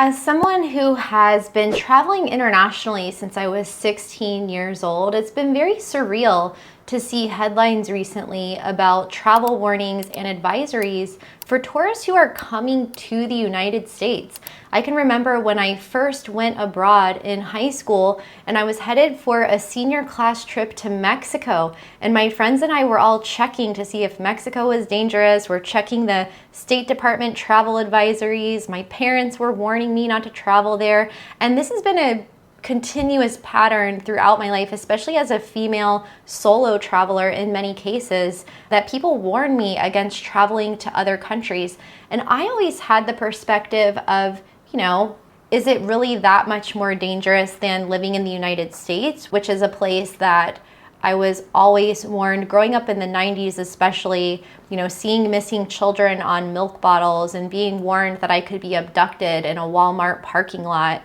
As someone who has been traveling internationally since I was 16 years old, it's been very surreal to see headlines recently about travel warnings and advisories for tourists who are coming to the United States. I can remember when I first went abroad in high school and I was headed for a senior class trip to Mexico, and my friends and I were all checking to see if Mexico was dangerous. We're checking the State Department travel advisories. My parents were warning me not to travel there, and this has been a continuous pattern throughout my life, especially as a female solo traveler in many cases, that people warn me against traveling to other countries. And I always had the perspective of, is it really that much more dangerous than living in the United States, which is a place that I was always warned growing up in the 90s, especially, seeing missing children on milk bottles and being warned that I could be abducted in a Walmart parking lot.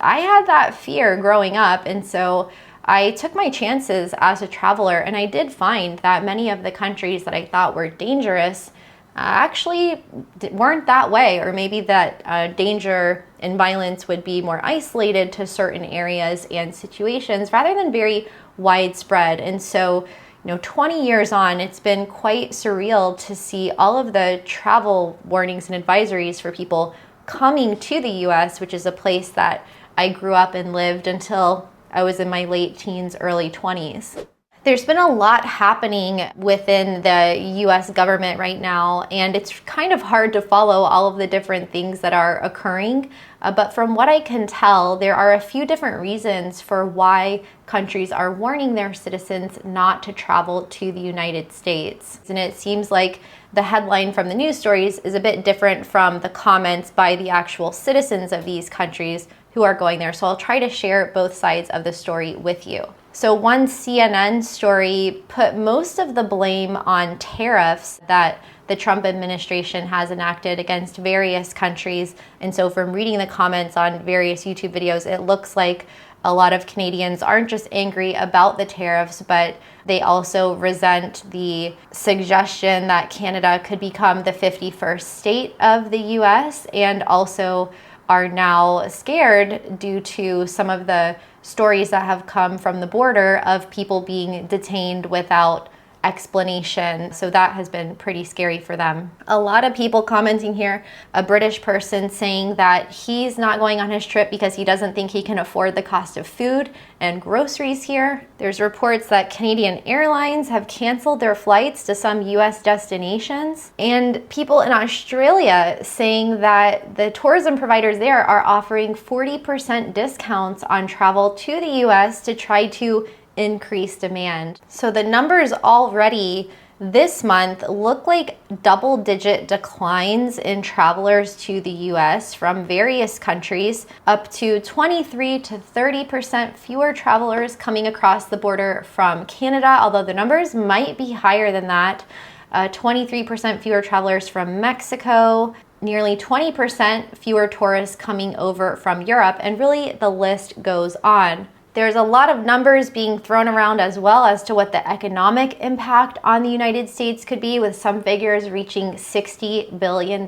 I had that fear growing up, and so I took my chances as a traveler, and I did find that many of the countries that I thought were dangerous actually weren't that way, or maybe that danger and violence would be more isolated to certain areas and situations rather than very widespread. And so 20 years on, it's been quite surreal to see all of the travel warnings and advisories for people coming to the US, which is a place that I grew up and lived until I was in my late teens, early 20s. There's been a lot happening within the US government right now, and it's kind of hard to follow all of the different things that are occurring. But from what I can tell, there are a few different reasons for why countries are warning their citizens not to travel to the United States. And it seems like the headline from the news stories is a bit different from the comments by the actual citizens of these countries who are going there. So I'll try to share both sides of the story with you. So one CNN story put most of the blame on tariffs that the Trump administration has enacted against various countries. And so from reading the comments on various YouTube videos, it looks like a lot of Canadians aren't just angry about the tariffs, but they also resent the suggestion that Canada could become the 51st state of the US, and also are now scared due to some of the stories that have come from the border of people being detained without explanation. So that has been pretty scary for them. A lot of people commenting here, a British person saying that he's not going on his trip because he doesn't think he can afford the cost of food and groceries here. There's reports that Canadian Airlines have canceled their flights to some US destinations, and people in Australia saying that the tourism providers there are offering 40% discounts on travel to the US to try to increase demand. So the numbers already this month look like double-digit declines in travelers to the US from various countries, up to 23 to 30% fewer travelers coming across the border from Canada, although the numbers might be higher than that. 23% fewer travelers from Mexico, nearly 20% fewer tourists coming over from Europe, and really the list goes on. There's a lot of numbers being thrown around as well as to what the economic impact on the United States could be, with some figures reaching $60 billion.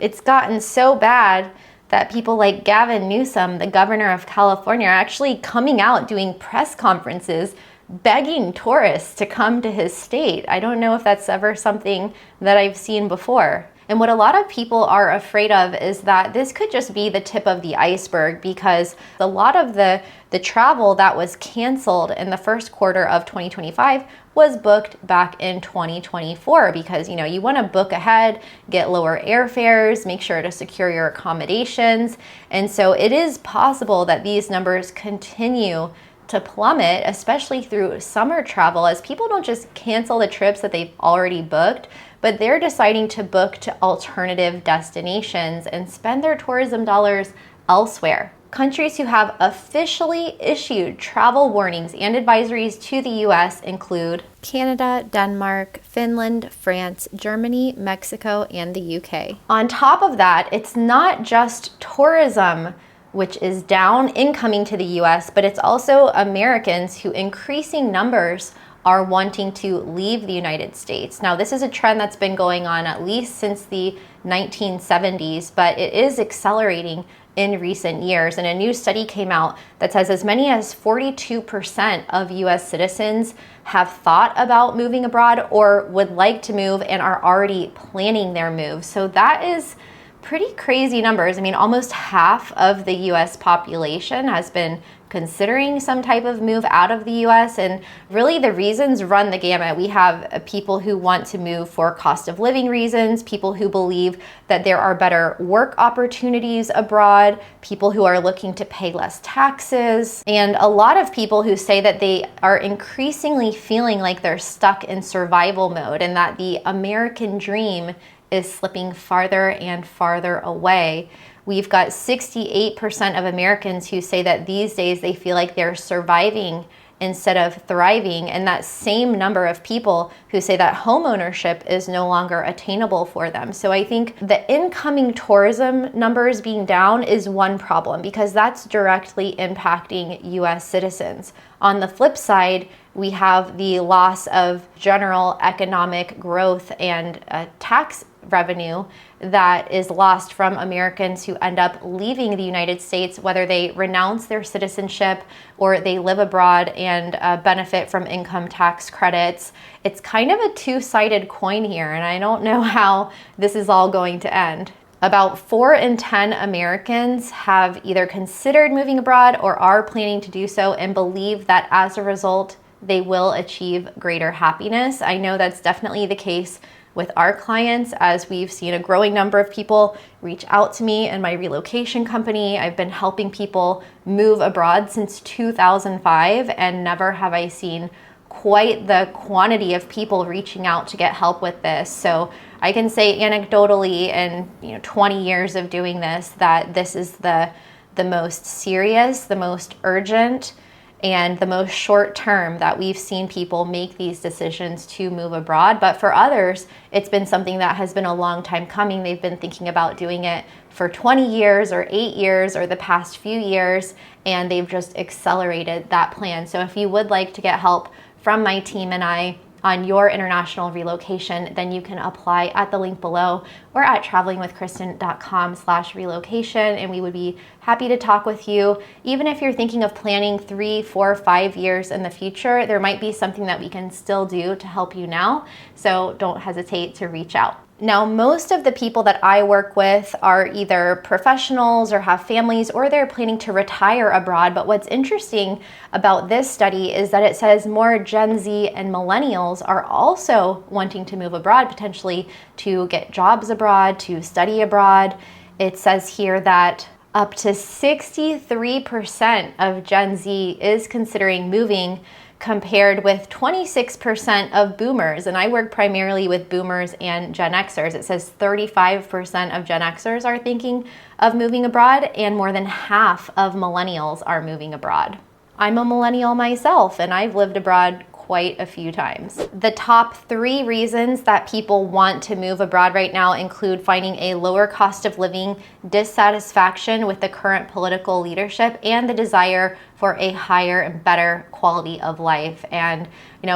It's gotten so bad that people like Gavin Newsom, the governor of California, are actually coming out doing press conferences begging tourists to come to his state. I don't know if that's ever something that I've seen before. And what a lot of people are afraid of is that this could just be the tip of the iceberg, because a lot of the travel that was canceled in the first quarter of 2025 was booked back in 2024, because you want to book ahead, get lower airfares, make sure to secure your accommodations. And so it is possible that these numbers continue to plummet, especially through summer travel, as people don't just cancel the trips that they've already booked, but they're deciding to book to alternative destinations and spend their tourism dollars elsewhere. Countries who have officially issued travel warnings and advisories to the US include Canada, Denmark, Finland, France, Germany, Mexico, and the UK. On top of that, it's not just tourism which is down in coming to the US, but it's also Americans who increasing numbers are wanting to leave the United States. Now, this is a trend that's been going on at least since the 1970s, but it is accelerating in recent years. And a new study came out that says as many as 42% of US citizens have thought about moving abroad or would like to move and are already planning their move. So that is pretty crazy numbers. I mean, almost half of the US population has been considering some type of move out of the US, and really the reasons run the gamut. We have people who want to move for cost of living reasons, people who believe that there are better work opportunities abroad, people who are looking to pay less taxes, and a lot of people who say that they are increasingly feeling like they're stuck in survival mode and that the American dream is slipping farther and farther away. We've got 68% of Americans who say that these days they feel like they're surviving instead of thriving, and that same number of people who say that homeownership is no longer attainable for them. So I think the incoming tourism numbers being down is one problem because that's directly impacting US citizens. On the flip side, we have the loss of general economic growth and tax revenue that is lost from Americans who end up leaving the United States, whether they renounce their citizenship or they live abroad and benefit from income tax credits. It's kind of a two-sided coin here, and I don't know how this is all going to end. About 4 in 10 Americans have either considered moving abroad or are planning to do so and believe that as a result, they will achieve greater happiness. I know that's definitely the case with our clients, as we've seen a growing number of people reach out to me and my relocation company. I've been helping people move abroad since 2005, and never have I seen quite the quantity of people reaching out to get help with this. So I can say anecdotally, in 20 years of doing this, that this is the most serious, the most urgent, and the most short term that we've seen people make these decisions to move abroad. But for others, it's been something that has been a long time coming. They've been thinking about doing it for 20 years or 8 years or the past few years, and they've just accelerated that plan. So if you would like to get help from my team and I on your international relocation, then you can apply at the link below or at travelingwithkristin.com/relocation, and we would be happy to talk with you. Even if you're thinking of planning 3, 4, 5 years in the future, there might be something that we can still do to help you now. So don't hesitate to reach out. Now, most of the people that I work with are either professionals or have families, or they're planning to retire abroad. But what's interesting about this study is that it says more Gen Z and Millennials are also wanting to move abroad, potentially to get jobs abroad, to study abroad. It says here that up to 63% of Gen Z is considering moving, compared with 26% of boomers. And I work primarily with boomers and Gen Xers. It says 35% of Gen Xers are thinking of moving abroad, and more than half of millennials are moving abroad. I'm a millennial myself, and I've lived abroad quite a few times. The top 3 reasons that people want to move abroad right now include finding a lower cost of living, dissatisfaction with the current political leadership, and the desire for a higher and better quality of life. And,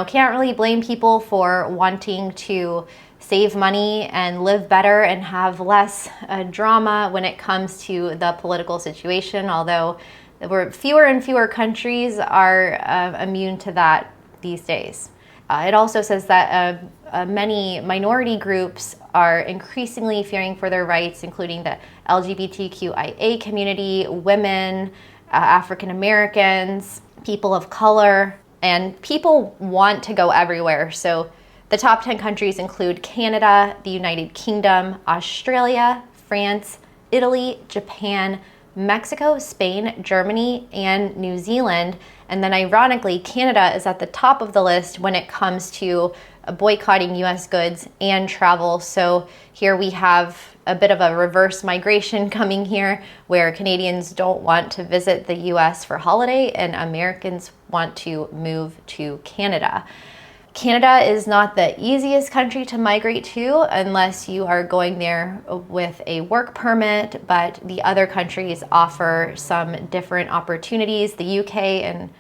can't really blame people for wanting to save money and live better and have less drama when it comes to the political situation, although fewer and fewer countries are immune to that these days. It also says that many minority groups are increasingly fearing for their rights, including the LGBTQIA community, women, African Americans, people of color, and people want to go everywhere. So the top 10 countries include Canada, the United Kingdom, Australia, France, Italy, Japan, Mexico, Spain, Germany, and New Zealand. And then ironically, Canada is at the top of the list when it comes to boycotting US goods and travel. So here we have a bit of a reverse migration coming here, where Canadians don't want to visit the US for holiday and Americans want to move to Canada. Canada is not the easiest country to migrate to unless you are going there with a work permit, but the other countries offer some different opportunities. The UK and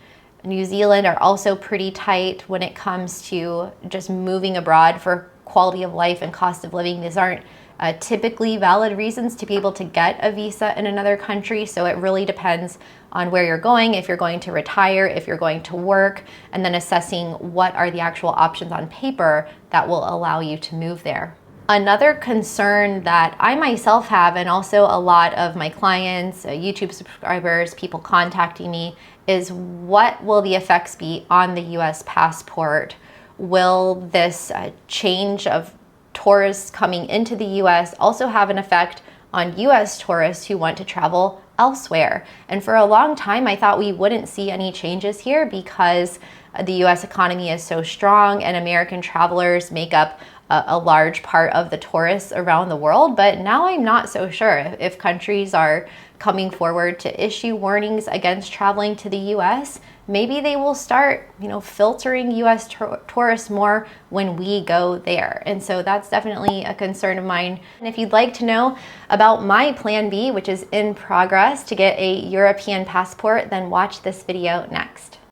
New Zealand are also pretty tight when it comes to just moving abroad for quality of life and cost of living. These aren't typically valid reasons to be able to get a visa in another country. So it really depends on where you're going, if you're going to retire, if you're going to work, and then assessing what are the actual options on paper that will allow you to move there. Another concern that I myself have, and also a lot of my clients, YouTube subscribers, people contacting me, is what will the effects be on the US passport? Will this change of tourists coming into the US also have an effect on US tourists who want to travel elsewhere? And for a long time, I thought we wouldn't see any changes here because the US economy is so strong and American travelers make up a large part of the tourists around the world. But now I'm not so sure if countries are coming forward to issue warnings against traveling to the US. Maybe they will start, filtering US tourists more when we go there. And so that's definitely a concern of mine. And if you'd like to know about my plan B, which is in progress to get a European passport, then watch this video next.